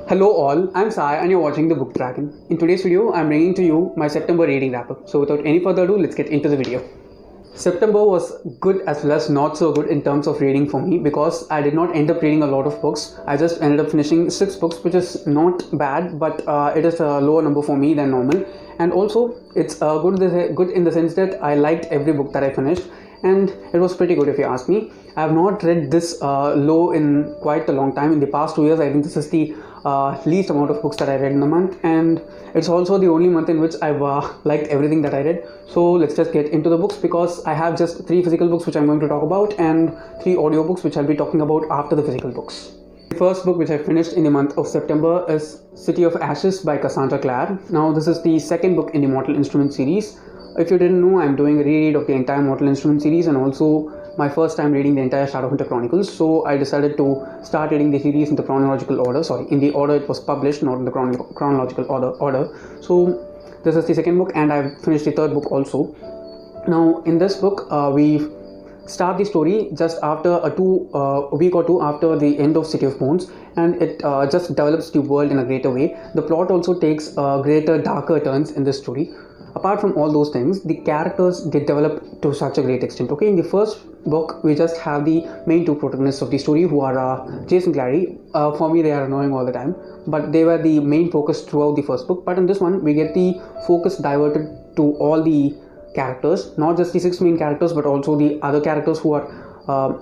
Hello all, I'm Sai and you're watching the Book Dragon. In today's video, I'm bringing to you my September reading wrap-up. So without any further ado, let's get into the video. September was good as well as not so good in terms of reading for me because I did not end up reading a lot of books. I just ended up finishing 6 books, which is not bad, but it is a lower number for me than normal. And also, it's good in the sense that I liked every book that I finished, and it was pretty good if you ask me. I have not read this low in quite a long time. In the past 2 years, I think this is the least amount of books that I read in a month, and it's also the only month in which I've liked everything that I read. So let's just get into the books because I have just 3 physical books which I'm going to talk about and 3 audiobooks which I'll be talking about after the physical books. The first book which I finished in the month of September is City of Ashes by Cassandra Clare. Now this is the second book in the Mortal Instruments series. If you didn't know, I'm doing a reread of the entire Mortal Instruments series and also my first time reading the entire Shadowhunter Chronicles. So I decided to start reading the series in the chronological order. In the order it was published, not in the chronological order. So this is the second book and I've finished the third book also. Now in this book, we start the story just after a week or two after the end of City of Bones, and it just develops the world in a greater way. The plot also takes greater, darker turns in this story. Apart from all those things, the characters get developed to such a great extent. In the first book, we just have the main 2 protagonists of the story who are Jace and Clary. For me, they are annoying all the time, but they were the main focus throughout the first book. But in this one, we get the focus diverted to all the characters, not just the 6 main characters, but also the other characters who are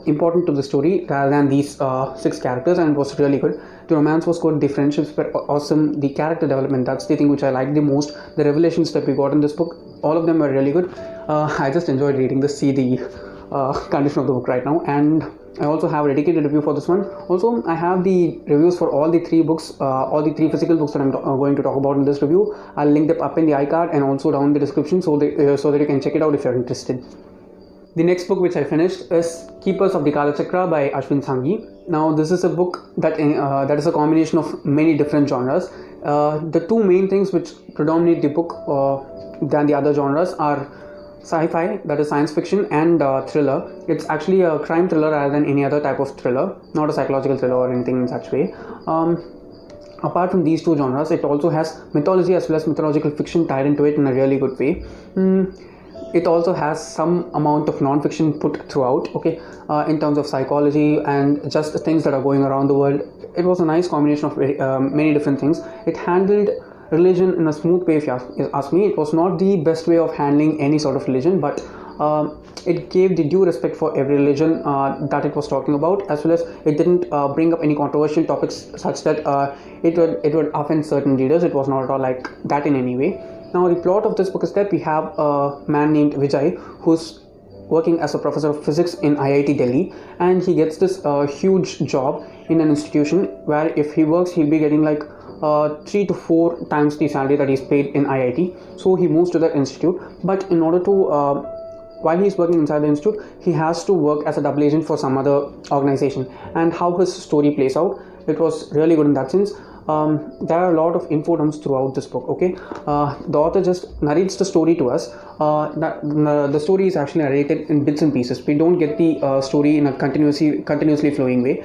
important to the story rather than these 6 characters, and it was really good. The romance was good, the friendships were awesome, the character development, that's the thing which I liked the most. The revelations that we got in this book, all of them were really good. I just enjoyed reading this, see the condition of the book right now, and I also have a dedicated review for this one. Also, I have the reviews for all the 3 books, all the 3 physical books that I'm going to talk about in this review. I'll link them up in the iCard and also down in the description so that you can check it out if you're interested. The next book which I finished is Keepers of the Kalachakra by Ashwin Sanghi. Now this is a book that is a combination of many different genres. The 2 main things which predominate the book than the other genres are sci-fi, that is science fiction, and thriller. It's actually a crime thriller rather than any other type of thriller, not a psychological thriller or anything in such way. Apart from these 2 genres, it also has mythology as well as mythological fiction tied into it in a really good way. It also has some amount of non-fiction put throughout, in terms of psychology and just things that are going around the world. It was a nice combination of many different things. It handled religion in a smooth way, if you ask me. It was not the best way of handling any sort of religion, but it gave the due respect for every religion that it was talking about, as well as it didn't bring up any controversial topics such that it would offend certain readers. It was not at all like that in any way. Now the plot of this book is that we have a man named Vijay who's working as a professor of physics in IIT Delhi, and he gets this huge job in an institution where if he works he'll be getting like 3 to 4 times the salary that he's paid in IIT. So he moves to that institute, but in order to while he's working inside the institute, he has to work as a double agent for some other organization, and how his story plays out, it was really good in that sense. There are a lot of info dumps throughout this book. The author just narrates the story to us. The story is actually narrated in bits and pieces. We don't get the story in a continuously flowing way.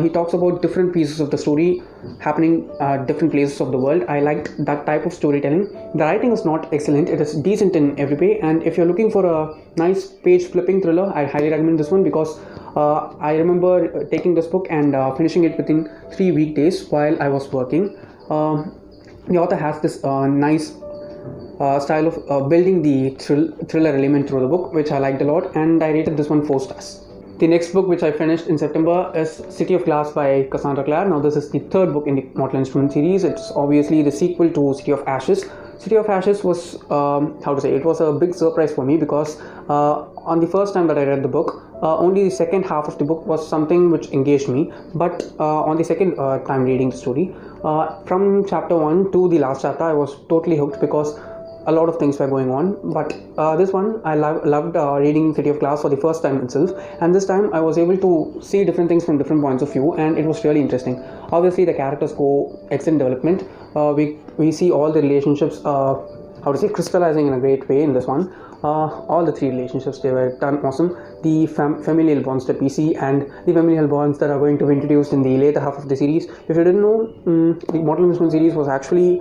He talks about different pieces of the story happening at different places of the world. I liked that type of storytelling. The writing is not excellent, it is decent in every way, and if you're looking for a nice page flipping thriller, I highly recommend this one because I remember taking this book and finishing it within 3 weekdays while I was working. The author has this nice style of building the thriller element through the book, which I liked a lot, and I rated this one 4 stars. The next book which I finished in September is City of Glass by Cassandra Clare. Now this is the 3rd book in the Mortal Instruments series. It's obviously the sequel to City of Ashes. City of Ashes was, it was a big surprise for me because on the first time that I read the book, only the second half of the book was something which engaged me, but on the second time reading the story, from chapter 1 to the last chapter, I was totally hooked because a lot of things were going on. But this one I loved reading City of Glass for the first time itself, and this time I was able to see different things from different points of view, and it was really interesting. Obviously the characters go excellent development. We see all the relationships crystallizing in a great way in this one. All the three relationships, they were done awesome. The familial bonds that we see and the familial bonds that are going to be introduced in the later half of the series. If you didn't know, the Mortal Instruments series was actually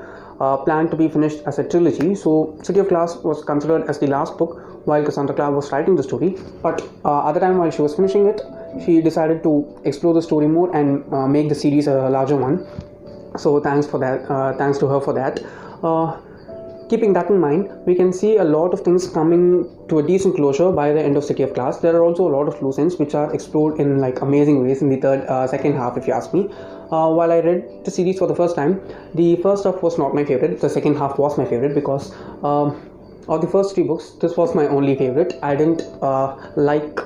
planned to be finished as a trilogy. So City of Glass was considered as the last book while Cassandra Clare was writing the story. But at the time while she was finishing it, she decided to explore the story more and make the series a larger one. So thanks for that. Thanks to her for that. Keeping that in mind, we can see a lot of things coming to a decent closure by the end of City of Glass. There are also a lot of loose ends which are explored in like amazing ways in the second half, if you ask me. While I read the series for the first time, the first half was not my favorite. The second half was my favorite because of the first three books, this was my only favorite. I didn't like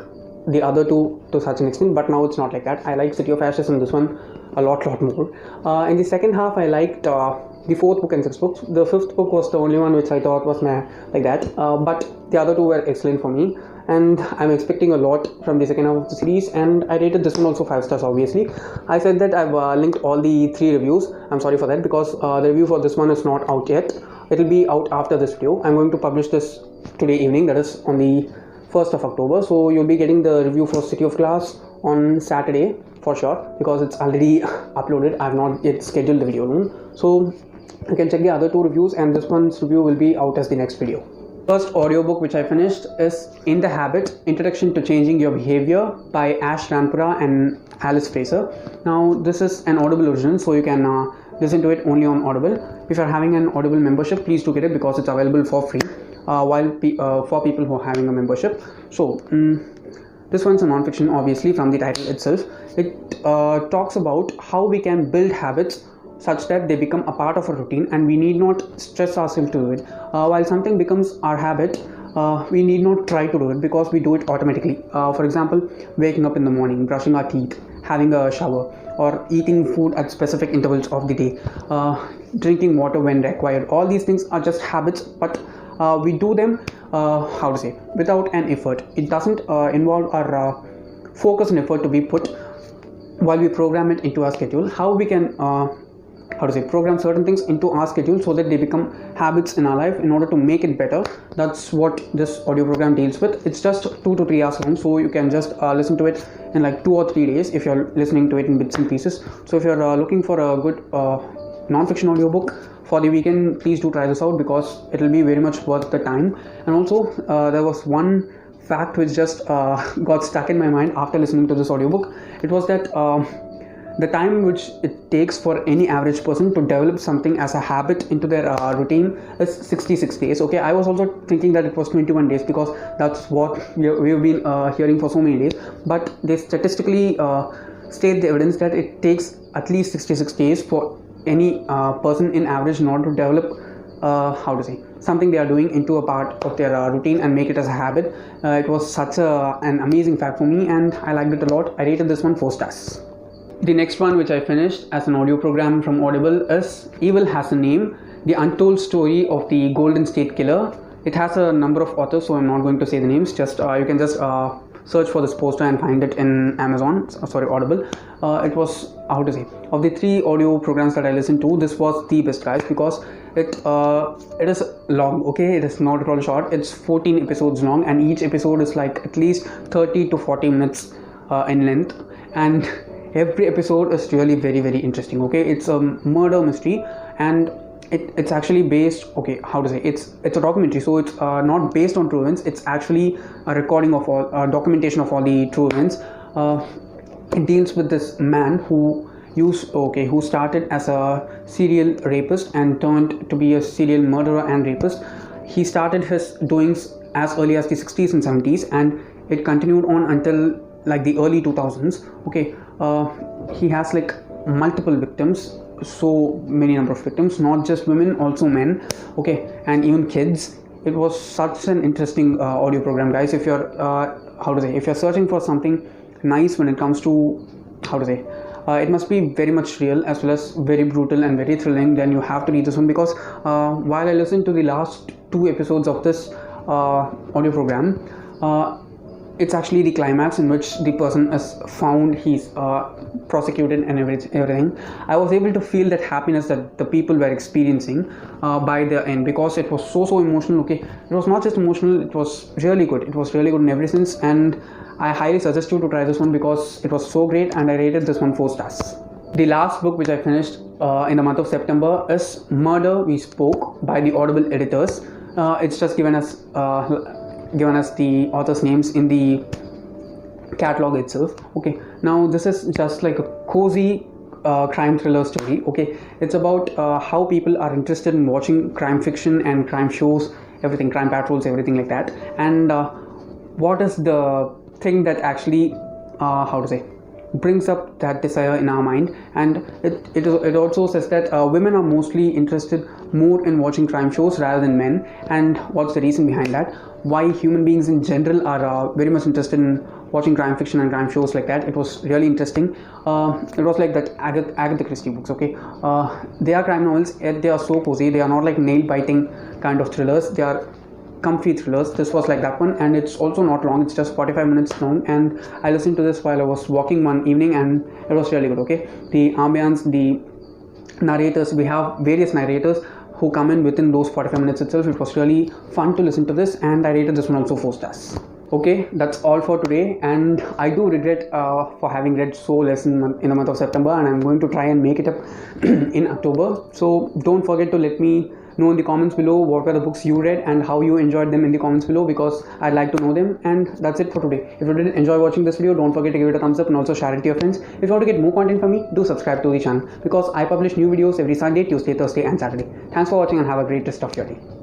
the other two to such an extent, but now it's not like that. I like City of Ashes and this one a lot more. In the second half, I liked the fourth book and sixth book. The fifth book was the only one which I thought was like that, but the other two were excellent for me, and I'm expecting a lot from the second half of the series. And I rated this one also 5 stars. Obviously, I said that I've linked all the 3 reviews. I'm sorry for that because the review for this one is not out yet. It'll be out after this video. I'm going to publish this today evening, that is on the 1st of October. So you'll be getting the review for City of Glass on Saturday for sure, because it's already uploaded. I've not yet scheduled the video room, so you can check the other 2 reviews, and this one's review will be out as the next video. First audiobook which I finished is In the Habit, Introduction to Changing Your Behavior by Ash Ranpura and Alice Fraser. Now this is an Audible original, so you can listen to it only on Audible. If you're having an Audible membership, please do get it because it's available for free for people who are having a membership. So this one's a non-fiction, obviously, from the title itself. It talks about how we can build habits such that they become a part of a routine and we need not stress ourselves to do it. While something becomes our habit, we need not try to do it because we do it automatically. For example, waking up in the morning, brushing our teeth, having a shower, or eating food at specific intervals of the day, drinking water when required. All these things are just habits, but we do them without an effort. It doesn't involve our focus and effort to be put while we program it into our schedule. How we can program certain things into our schedule so that they become habits in our life in order to make it better. That's what this audio program deals with. It's just 2 to 3 hours long, so you can just listen to it in like 2 or 3 days if you're listening to it in bits and pieces. So if you're looking for a good non-fiction audiobook for the weekend, please do try this out because it will be very much worth the time. And also there was one fact which just got stuck in my mind after listening to this audiobook. It was that the time which it takes for any average person to develop something as a habit into their routine is 66 days. Okay, I was also thinking that it was 21 days because that's what we've been hearing for so many days, but they statistically state the evidence that it takes at least 66 days for any person in average in order to develop something they are doing into a part of their routine and make it as a habit. It was such an amazing fact for me and I liked it a lot. I rated this one 4 stars. The next one which I finished as an audio program from Audible is Evil Has a Name, The Untold Story of the Golden State Killer. It has a number of authors, so I'm not going to say the names. Just you can just search for this poster and find it in Audible. It was, of the 3 audio programs that I listened to, this was the best, guys, because it is long. Okay, it is not at all short. It's 14 episodes long and each episode is like at least 30 to 40 minutes in length, and every episode is really very interesting. Okay, it's a murder mystery and it's actually based, it's a documentary, so it's not based on true events. It's actually a recording of all documentation of all the true events. It deals with this man who started as a serial rapist and turned to be a serial murderer and rapist. He started his doings as early as the 60s and 70s and it continued on until like the early 2000s. He has like multiple victims, so many number of victims, not just women, also men, and even kids. It was such an interesting audio program, guys. If you're if you're searching for something nice when it comes to it must be very much real as well as very brutal and very thrilling, then you have to read this one, because while I listened to the last 2 episodes of this audio program, it's actually the climax in which the person is found, he's prosecuted and everything. I was able to feel that happiness that the people were experiencing by the end, because it was so emotional. Okay, it was not just emotional, it was really good. It was really good in every sense, and I highly suggest you to try this one because it was so great, and I rated this one 4 stars. The last book which I finished in the month of September is Murder We Spoke by the Audible editors. It's just given us the authors' names in the catalog itself. Okay, now this is just like a cozy crime thriller story. Okay, it's about how people are interested in watching crime fiction and crime shows, everything, crime patrols, everything like that, and what is the thing that actually brings up that desire in our mind. And it also says that women are mostly interested more in watching crime shows rather than men, and what's the reason behind that, why human beings in general are very much interested in watching crime fiction and crime shows like that. It was really interesting. It was like that Agatha Christie books. Okay, they are crime novels, yet they are so cozy. They are not like nail biting kind of thrillers, they are comfy thrillers. This was like that one, and it's also not long, it's just 45 minutes long, and I listened to this while I was walking one evening, and it was really good. Okay, the ambience, the narrators, we have various narrators who come in within those 45 minutes itself. It was really fun to listen to this, and I rated this one also 4 stars. Okay, that's all for today, and I do regret for having read so less in the month of September, and I'm going to try and make it up in October. So don't forget to let me know in the comments below what were the books you read and how you enjoyed them in the comments below, because I'd like to know them. And that's it for today. If you did enjoy watching this video, don't forget to give it a thumbs up and also share it to your friends. If you want to get more content from me, do subscribe to the channel, because I publish new videos every Sunday, Tuesday, Thursday and Saturday. Thanks for watching and have a great rest of your day.